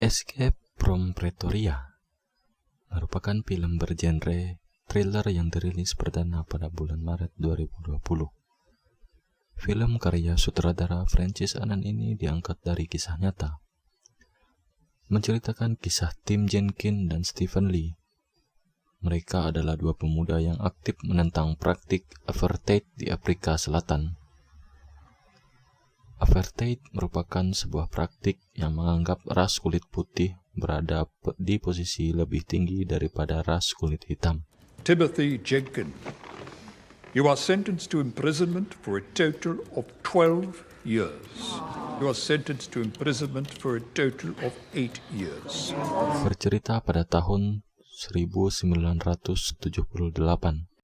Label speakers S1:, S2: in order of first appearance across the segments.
S1: Escape from Pretoria merupakan film bergenre thriller yang dirilis perdana pada bulan Maret 2020. Film karya sutradara Francis Annan ini diangkat dari kisah nyata, menceritakan kisah Tim Jenkins dan Stephen Lee. Mereka adalah dua pemuda yang aktif menentang praktik apartheid di Afrika Selatan. Apartheid merupakan sebuah praktik yang menganggap ras kulit putih berada di posisi lebih tinggi daripada ras kulit hitam.
S2: Timothy Jenkins, you are sentenced to imprisonment for a total of 12 years. You are sentenced to imprisonment for a total of 8 years.
S1: Bercerita pada tahun 1978.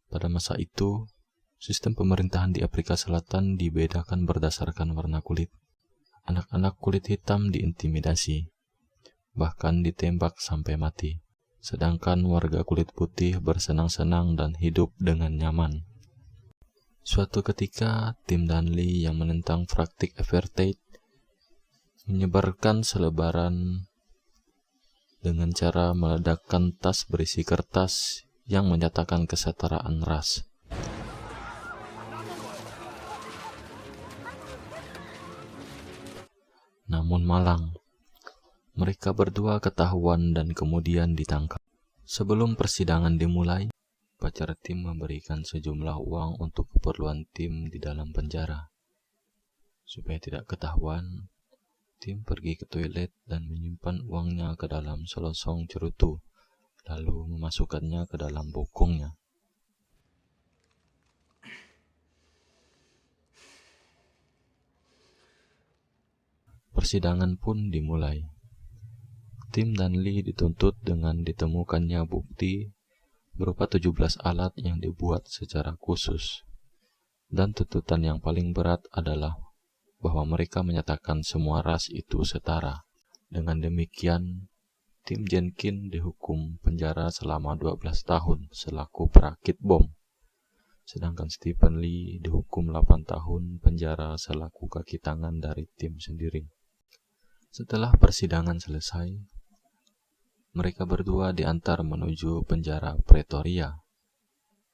S1: Pada masa itu, sistem pemerintahan di Afrika Selatan dibedakan berdasarkan warna kulit. Anak-anak kulit hitam diintimidasi, bahkan ditembak sampai mati. Sedangkan warga kulit putih bersenang-senang dan hidup dengan nyaman. Suatu ketika, Tim dan Lee yang menentang praktik apartheid menyebarkan selebaran dengan cara meledakkan tas berisi kertas yang menyatakan kesetaraan ras. Namun malang, mereka berdua ketahuan dan kemudian ditangkap. Sebelum persidangan dimulai, pacar Tim memberikan sejumlah uang untuk keperluan Tim di dalam penjara. Supaya tidak ketahuan, Tim pergi ke toilet dan menyimpan uangnya ke dalam selosong cerutu, lalu memasukkannya ke dalam bokongnya. Persidangan pun dimulai. Tim dan Lee dituntut dengan ditemukannya bukti berupa 17 alat yang dibuat secara khusus. Dan tuntutan yang paling berat adalah bahwa mereka menyatakan semua ras itu setara. Dengan demikian, Tim Jenkins dihukum penjara selama 12 tahun selaku perakit bom. Sedangkan Stephen Lee dihukum 8 tahun penjara selaku kaki tangan dari Tim sendiri. Setelah persidangan selesai, mereka berdua diantar menuju penjara Pretoria,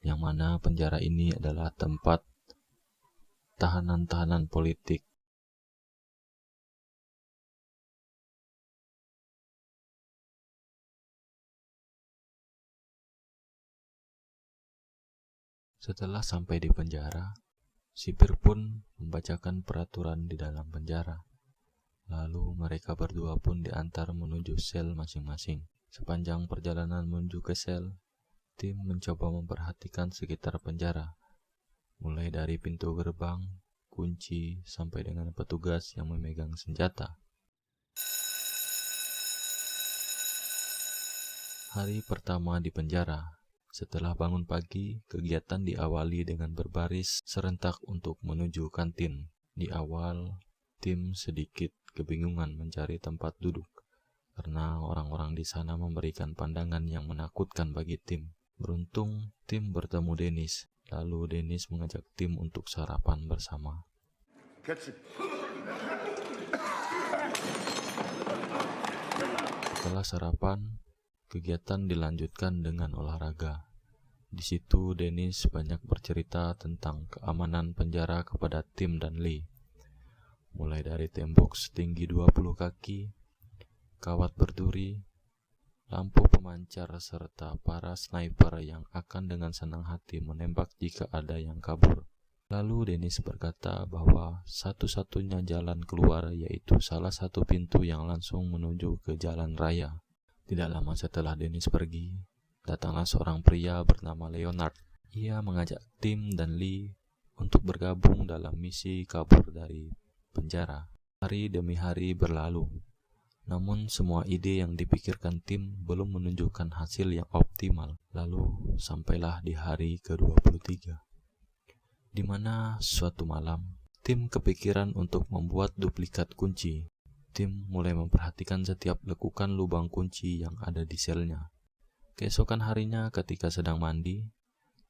S1: yang mana penjara ini adalah tempat tahanan-tahanan politik. Setelah sampai di penjara, sipir pun membacakan peraturan di dalam penjara. Lalu mereka berdua pun diantar menuju sel masing-masing. Sepanjang perjalanan menuju ke sel, Tim mencoba memperhatikan sekitar penjara, mulai dari pintu gerbang, kunci, sampai dengan petugas yang memegang senjata. Hari pertama di penjara. Setelah bangun pagi, kegiatan diawali dengan berbaris serentak untuk menuju kantin. Di awal, Tim sedikit kebingungan mencari tempat duduk, karena orang-orang di sana memberikan pandangan yang menakutkan bagi Tim. Beruntung, Tim bertemu Dennis. Lalu Dennis mengajak Tim untuk sarapan bersama. Setelah sarapan, kegiatan dilanjutkan dengan olahraga. Di situ Dennis banyak bercerita tentang keamanan penjara kepada Tim dan Lee. Mulai dari tembok setinggi 20 kaki, kawat berduri, lampu pemancar, serta para sniper yang akan dengan senang hati menembak jika ada yang kabur. Lalu Dennis berkata bahwa satu-satunya jalan keluar yaitu salah satu pintu yang langsung menuju ke jalan raya. Tidak lama setelah Dennis pergi, datanglah seorang pria bernama Leonard. Ia mengajak Tim dan Lee untuk bergabung dalam misi kabur dari penjara. Hari demi hari berlalu, namun semua ide yang dipikirkan Tim belum menunjukkan hasil yang optimal. Lalu sampailah di hari ke-23, di mana suatu malam Tim kepikiran untuk membuat duplikat kunci. Tim mulai memperhatikan setiap lekukan lubang kunci yang ada di selnya. Keesokan harinya ketika sedang mandi,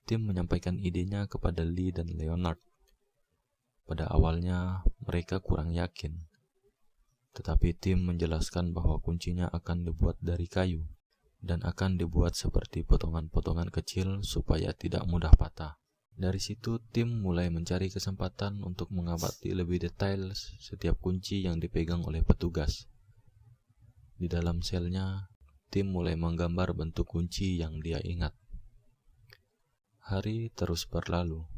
S1: Tim menyampaikan idenya kepada Lee dan Leonard. Pada awalnya mereka kurang yakin, Tetapi Tim menjelaskan bahwa kuncinya akan dibuat dari kayu dan akan dibuat seperti potongan-potongan kecil supaya tidak mudah patah. Dari situ Tim mulai mencari kesempatan untuk mengamati lebih detail setiap kunci yang dipegang oleh petugas. Di dalam selnya, Tim mulai menggambar bentuk kunci yang dia ingat. Hari terus berlalu.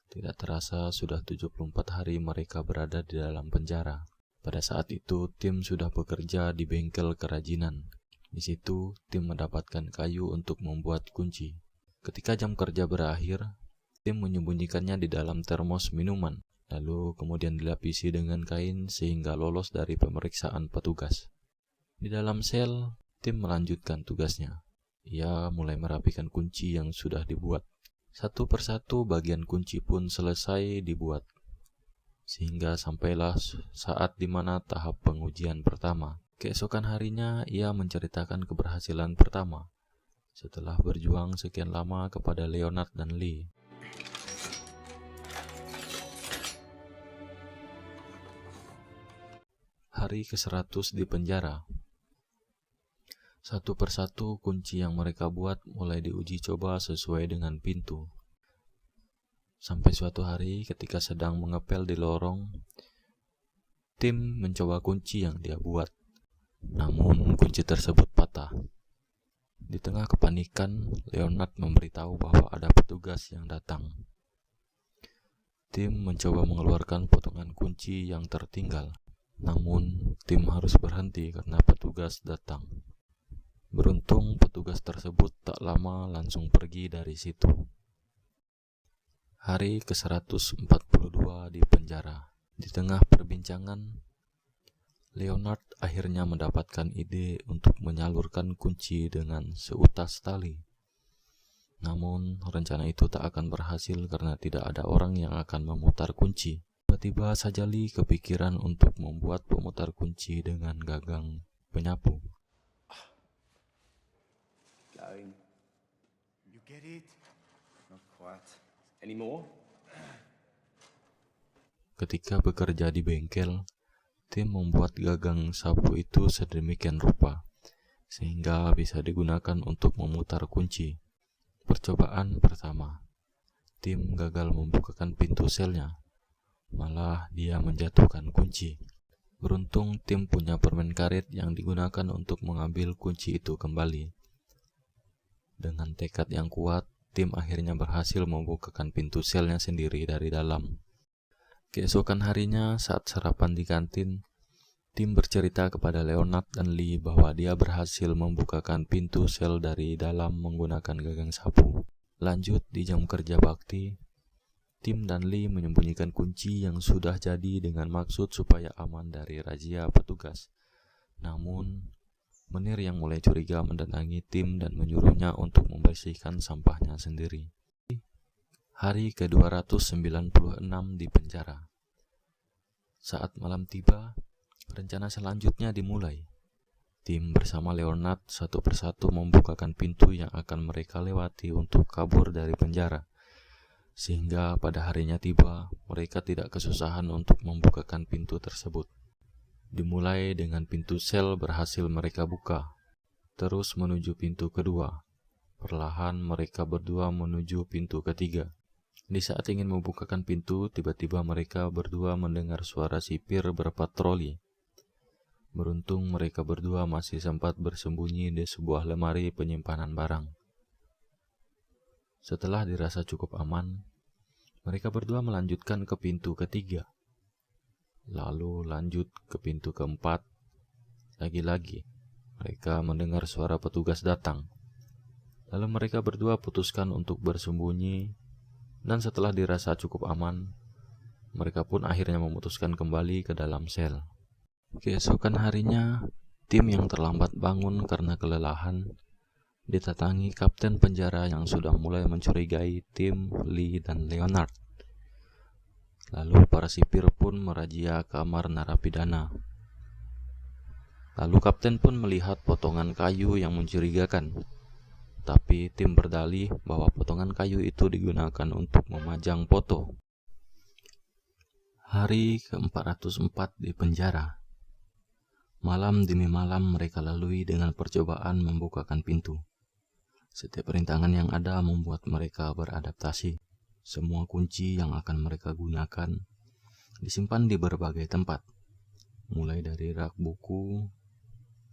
S1: Tidak terasa sudah 74 hari mereka berada di dalam penjara. Pada saat itu, Tim sudah bekerja di bengkel kerajinan. Di situ, Tim mendapatkan kayu untuk membuat kunci. Ketika jam kerja berakhir, Tim menyembunyikannya di dalam termos minuman, lalu kemudian dilapisi dengan kain sehingga lolos dari pemeriksaan petugas. Di dalam sel, Tim melanjutkan tugasnya. Ia mulai merapikan kunci yang sudah dibuat. Satu persatu bagian kunci pun selesai dibuat. Sehingga sampailah saat di mana tahap pengujian pertama. Keesokan harinya, ia menceritakan keberhasilan pertama setelah berjuang sekian lama kepada Leonard dan Lee. Hari ke-100 di penjara. Satu persatu kunci yang mereka buat mulai diuji coba sesuai dengan pintu. Sampai suatu hari ketika sedang mengepel di lorong, Tim mencoba kunci yang dia buat. Namun kunci tersebut patah. Di tengah kepanikan, Leonard memberitahu bahwa ada petugas yang datang. Tim mencoba mengeluarkan potongan kunci yang tertinggal. Namun, Tim harus berhenti karena petugas datang. Beruntung petugas tersebut tak lama langsung pergi dari situ. Hari ke-142 di penjara. Di tengah perbincangan, Leonard akhirnya mendapatkan ide untuk menyalurkan kunci dengan seutas tali. Namun, rencana itu tak akan berhasil karena tidak ada orang yang akan memutar kunci. Tiba-tiba saja Lee kepikiran untuk membuat pemutar kunci dengan gagang penyapu.
S3: Going. You get it? Not quite. Any more?
S1: Ketika bekerja di bengkel, Tim membuat gagang sapu itu sedemikian rupa, sehingga bisa digunakan untuk memutar kunci. Percobaan pertama, Tim gagal membukakan pintu selnya, malah dia menjatuhkan kunci. Beruntung Tim punya permen karet yang digunakan untuk mengambil kunci itu kembali. Dengan tekad yang kuat, Tim akhirnya berhasil membukakan pintu selnya sendiri dari dalam. Keesokan harinya, saat sarapan di kantin, Tim bercerita kepada Leonard dan Lee bahwa dia berhasil membukakan pintu sel dari dalam menggunakan gagang sapu. Lanjut di jam kerja bakti, Tim dan Lee menyembunyikan kunci yang sudah jadi dengan maksud supaya aman dari razia petugas. Namun, Menir yang mulai curiga mendatangi Tim dan menyuruhnya untuk membersihkan sampahnya sendiri. Hari ke-296 di penjara. Saat malam tiba, rencana selanjutnya dimulai. Tim bersama Leonard satu persatu membukakan pintu yang akan mereka lewati untuk kabur dari penjara. Sehingga pada harinya tiba, mereka tidak kesusahan untuk membukakan pintu tersebut. Dimulai dengan pintu sel berhasil mereka buka, terus menuju pintu kedua. Perlahan mereka berdua menuju pintu ketiga. Di saat ingin membukakan pintu, tiba-tiba mereka berdua mendengar suara sipir berpatroli. Beruntung mereka berdua masih sempat bersembunyi di sebuah lemari penyimpanan barang. Setelah dirasa cukup aman, mereka berdua melanjutkan ke pintu ketiga. Lalu lanjut ke pintu keempat. Lagi-lagi, mereka mendengar suara petugas datang. Lalu mereka berdua putuskan untuk bersembunyi, dan setelah dirasa cukup aman, mereka pun akhirnya memutuskan kembali ke dalam sel. Keesokan harinya, Tim yang terlambat bangun karena kelelahan didatangi kapten penjara yang sudah mulai mencurigai Tim, Lee, dan Leonard. Lalu para sipir pun merazia kamar narapidana. Lalu kapten pun melihat potongan kayu yang mencurigakan. Tapi Tim berdalih bahwa potongan kayu itu digunakan untuk memajang foto. Hari ke-404 di penjara. Malam demi malam mereka lalui dengan percobaan membukakan pintu. Setiap rintangan yang ada membuat mereka beradaptasi. Semua kunci yang akan mereka gunakan disimpan di berbagai tempat, mulai dari rak buku,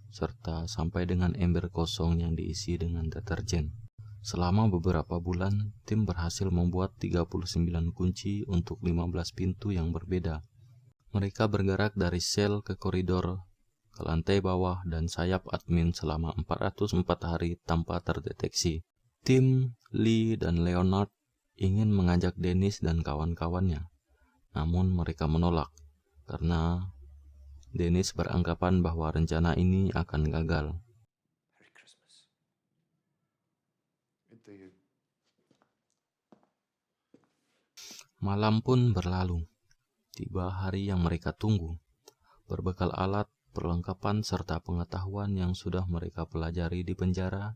S1: serta sampai dengan ember kosong yang diisi dengan deterjen. Selama beberapa bulan, tim berhasil membuat 39 kunci untuk 15 pintu yang berbeda. Mereka bergerak dari sel ke koridor, ke lantai bawah dan sayap admin selama 404 hari tanpa terdeteksi. Tim, Lee, dan Leonard ingin mengajak Dennis dan kawan-kawannya, namun mereka menolak karena Dennis beranggapan bahwa rencana ini akan gagal.
S3: Merry Christmas. Into you.
S1: Malam pun berlalu. Tiba hari yang mereka tunggu. Berbekal alat, perlengkapan, serta pengetahuan yang sudah mereka pelajari di penjara,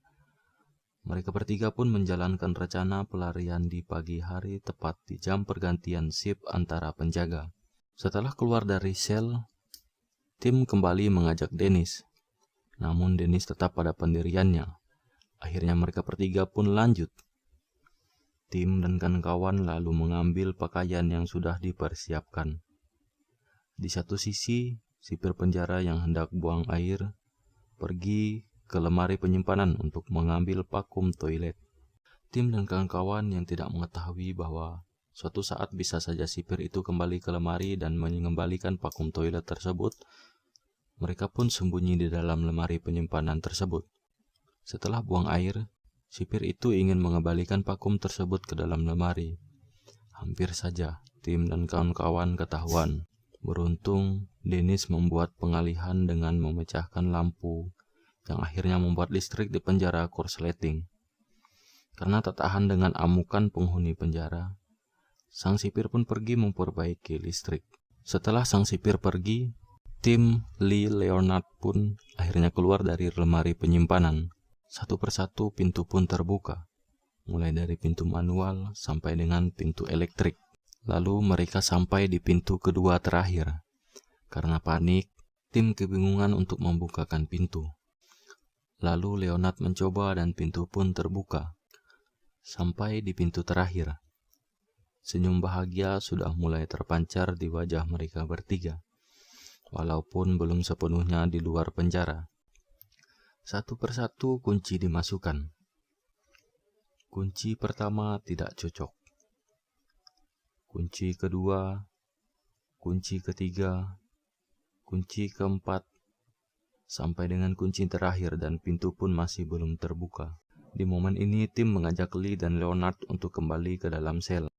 S1: mereka bertiga pun menjalankan rencana pelarian di pagi hari tepat di jam pergantian shift antara penjaga. Setelah keluar dari sel, tim kembali mengajak Dennis. Namun Dennis tetap pada pendiriannya. Akhirnya mereka bertiga pun lanjut. Tim dan kawan-kawan lalu mengambil pakaian yang sudah dipersiapkan. Di satu sisi, sipir penjara yang hendak buang air pergi ke lemari penyimpanan untuk mengambil vakum toilet. Tim dan kawan-kawan yang tidak mengetahui bahwa suatu saat bisa saja sipir itu kembali ke lemari dan mengembalikan vakum toilet tersebut, mereka pun sembunyi di dalam lemari penyimpanan tersebut. Setelah buang air, sipir itu ingin mengembalikan vakum tersebut ke dalam lemari. Hampir saja tim dan kawan-kawan ketahuan. Beruntung, Dennis membuat pengalihan dengan memecahkan lampu yang akhirnya membuat listrik di penjara korsleting. Karena tak tahan dengan amukan penghuni penjara, sang sipir pun pergi memperbaiki listrik. Setelah sang sipir pergi, tim Lee Leonard pun akhirnya keluar dari lemari penyimpanan. Satu persatu pintu pun terbuka, mulai dari pintu manual sampai dengan pintu elektrik. Lalu mereka sampai di pintu kedua terakhir. Karena panik, tim kebingungan untuk membukakan pintu. Lalu Leonard mencoba dan pintu pun terbuka. Sampai di pintu terakhir. Senyum bahagia sudah mulai terpancar di wajah mereka bertiga. Walaupun belum sepenuhnya di luar penjara. Satu persatu kunci dimasukkan. Kunci pertama tidak cocok. Kunci kedua, kunci ketiga, kunci keempat, sampai dengan kunci terakhir dan pintu pun masih belum terbuka. Di momen ini tim mengajak Lee dan Leonard untuk kembali ke dalam sel.